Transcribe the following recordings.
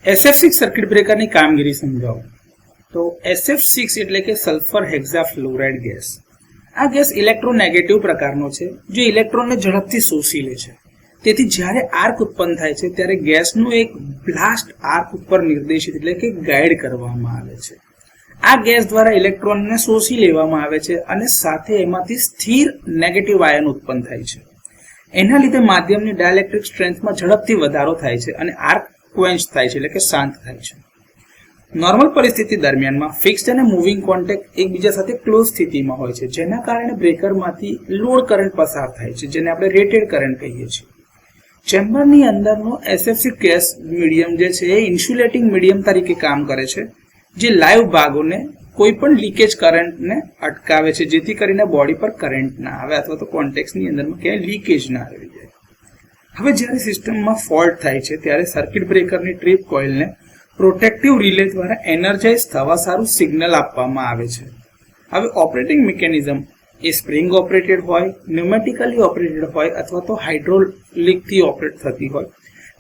SF6 circuit બ્રેકરની કામગીરી સમજાવો. તો SF6 એટલે કે સલ્ફર હેક્ઝાફ્લોરાઇડ ગેસ. આ ગેસ ઇલેક્ટ્રોનેગેટિવ પ્રકારનો છે જે ઇલેક્ટ્રોનને ઝડપથી શોષી લે છે. તેથી જ્યારે આર્ક ઉત્પન્ન થાય છે ત્યારે ગેસનું એક બ્લાસ્ટ આર્ક ઉપર નિર્દેશિત એટલે કે ગાઈડ કરવામાં આવે છે. આ ગેસ દ્વારા ઇલેક્ટ્રોનને શોષી લેવામાં આવે છે અને સાથે એમાંથી સ્થિર નેગેટિવ આયન ઉત્પન્ન થાય છે. એના લીધે માધ્યમની ડાયલેક્ટ્રિક સ્ટ્રેન્થમાં ઝડપથી વધારો થાય છે અને આર્ક ક્વેન્ચ થાય છે એટલે કે શાંત થાય છે. નોર્મલ પરિસ્થિતિ દરમિયાનમાં ફિક્સ્ડ અને મૂવિંગ કોન્ટેક્ટ એકબીજા સાથે ક્લોઝ સ્થિતિમાં હોય છે, જેના કારણે બ્રેકરમાંથી લોડ કરંટ પસાર થાય છે, જેને આપણે રેટેડ કરંટ કહીએ છીએ. ચેમ્બરની અંદરનો SF6 ગેસ મીડિયમ જે છે એ ઇન્સ્યુલેટિંગ મીડિયમ તરીકે કામ કરે છે, જે લાઈવ ભાગોને કોઈ પણ લીકેજ કરંટને અટકાવે છે, જેથી કરીને બોડી પર કરંટ ના આવે અથવા તો કોન્ટેક્ટની અંદરમાં ક્યાંય લીકેજ ના આવી જાય. હવે જ્યારે સિસ્ટમમાં ફોલ્ટ થાય છે ત્યારે સર્કિટ બ્રેકરની ટ્રીપ કોઇલને પ્રોટેક્ટિવ રિલે દ્વારા એનર્જાઇઝ થવા સારું સિગ્નલ આપવામાં આવે છે. હવે ઓપરેટિંગ મિકેનિઝમ એ સ્પ્રિંગ ઓપરેટેડ હોય, ન્યુમેટિકલી ઓપરેટેડ હોય અથવા તો હાઇડ્રોલિકથી ઓપરેટ થતી હોય,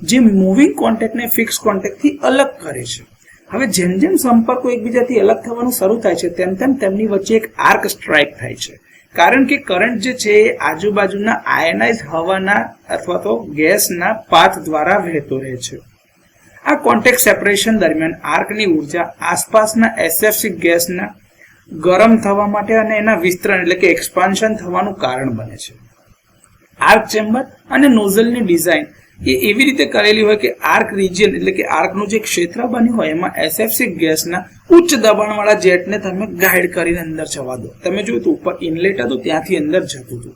જે મૂવિંગ કોન્ટેક્ટને ફિક્સ કોન્ટેક્ટથી અલગ કરે છે. હવે જેમ જેમ સંપર્કો એકબીજાથી અલગ થવાનું શરૂ થાય છે તેમ તેમ તેમની વચ્ચે એક આર્ક સ્ટ્રાઇક થાય છે, કારણ કે કરંટ જે છે એ આજુબાજુના આયનાઇઝ હવાના અથવા તો ગેસના પાથ દ્વારા વહેતો રહે છે. આ કોન્ટેક્ટ સેપરેશન દરમિયાન આર્કની ઉર્જા આસપાસના SF6 ગેસના ગરમ થવા માટે અને એના વિસ્તરણ એટલે કે એક્સપાન્શન થવાનું કારણ બને છે. આર્ક ચેમ્બર અને નોઝલની ડિઝાઇન એ એવી રીતે કરેલી હોય કે આર્ક રિજિયન એટલે કે આર્કનું જે ક્ષેત્ર બન્યું હોય એમાં SF6 ગેસના ઉચ્ચ દબાણવાળા જેટને તમે ગાઈડ કરીને અંદર જવા દો. તમે જોયું તો ઉપર ઇનલેટ હતું, ત્યાંથી અંદર જતું હતું.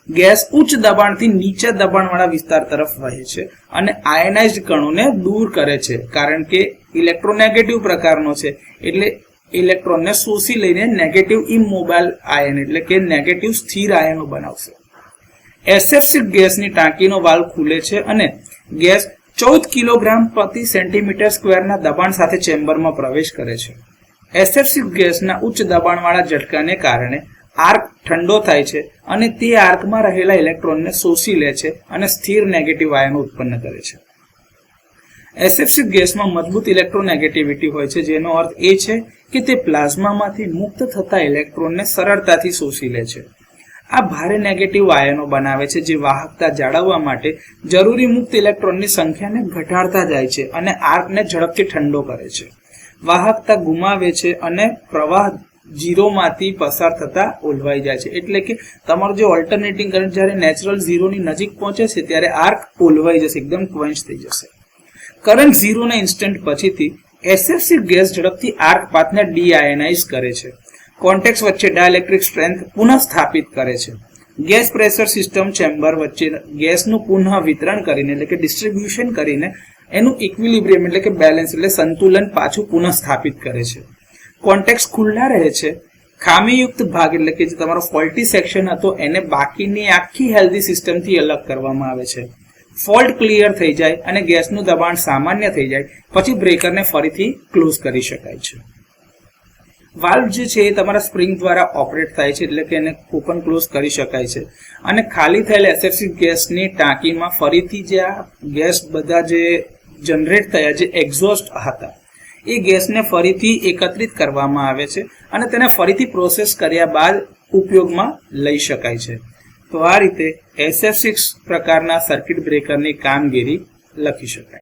ગેસ ઉચ્ચ દબાણથી નીચા દબાણવાળા વિસ્તાર તરફ વહે છે અને આયનાઇઝ્ડ કણોને દૂર કરે છે, કારણ કે ઇલેક્ટ્રોનેગેટિવ પ્રકારનો છે એટલે ઇલેક્ટ્રોનને શોષી લઈને નેગેટિવ ઇમોબાઇલ આયન એટલે કે નેગેટિવ સ્થિર આયનો બનાવશે. SF6 ગેસની ટાંકીનો વાલ્વ ખુલે છે અને ગેસ 14 કિલોગ્રામ પ્રતિ સેન્ટીમીટર સ્ક્વેરના દબાણ સાથે ચેમ્બરમાં પ્રવેશ કરે છે. SF6 ગેસના ઉચ્ચ દબાણવાળા ઝટકાને કારણે આર્ક ઠંડો થાય છે અને તે આર્કમાં રહેલા ઇલેક્ટ્રોનને શોષી લે છે અને સ્થિર નેગેટિવ આયનો ઉત્પન્ન કરે છે. SF6 ગેસમાં મજબૂત ઇલેક્ટ્રોનેગેટિવિટી હોય છે, જેનો અર્થ એ છે કે તે પ્લાઝમામાંથી મુક્ત થતા ઇલેક્ટ્રોનને સરળતાથી શોષી લે છે. આ ભારે નેગેટિવ આયનો બનાવે છે, જે વાહકતા જાળવવા માટે જરૂરી મુક્ત ઇલેક્ટ્રોનની સંખ્યાને ઘટાડતા જાય છે અને આર્કને ઝડપથી ઠંડો કરે છે. વાહકતા ગુમાવે છે અને પ્રવાહ ઝીરોમાંથી પસાર થતા ઓલવાઈ જાય છે. એટલે કે તમારો જે ઓલ્ટરનેટિંગ કરંટ જ્યારે નેચરલ ઝીરોની નજીક પહોંચે છે ત્યારે આર્ક ઓલવાઈ જશે, એકદમ ક્વન્ચ થઈ જશે. કરંટ ઝીરોના ઇન્સ્ટન્ટ પછીથી SF6 ગેસ ઝડપથી આર્ક પાથને ડીઆયનાઇઝ કરે છે, કોન્ટેક્ટ્સ વચ્ચે ડાયલેક્ટ્રિક સ્ટ્રેન્થ પુનઃ સ્થાપિત કરે છે. ગેસ પ્રેશર સિસ્ટમ ચેમ્બર વચ્ચે ગેસનું પુનઃ વિતરણ કરીને એટલે કે ડિસ્ટ્રીબ્યુશન કરીને એનું ઇક્વિલિબ્રિયમ એટલે કે બેલેન્સ એટલે સંતુલન પાછું પુનઃ સ્થાપિત કરે છે. કોન્ટેક્ટ્સ ખુલ્લા રહે છે. ખામીયુક્ત ભાગ એટલે કે જે તમારો ફોલ્ટી સેક્શન હતો એને બાકીની આખી હેલ્ધી સિસ્ટમથી અલગ કરવામાં આવે છે. ફોલ્ટ ક્લિયર થઈ જાય અને ગેસનું દબાણ સામાન્ય થઈ જાય પછી બ્રેકરને ફરીથી ક્લોઝ કરી શકાય છે. વાલ્વ જે છે એ તમારા સ્પ્રિંગ દ્વારા ઓપરેટ થાય છે, એટલે કે એને ઓપન ક્લોઝ કરી શકાય છે અને ખાલી થયેલ SF6 ગેસની ટાંકીમાં ફરીથી જે આ ગેસ બધા જે જનરેટ થયા જે એક્ઝોસ્ટ હતા એ ગેસને ફરીથી એકત્રિત કરવામાં આવે છે અને તેને ફરીથી પ્રોસેસ કર્યા બાદ ઉપયોગમાં લઈ શકાય છે. તો આ રીતે SF6 પ્રકારના સર્કિટ બ્રેકરની કામગીરી લખી શકાય.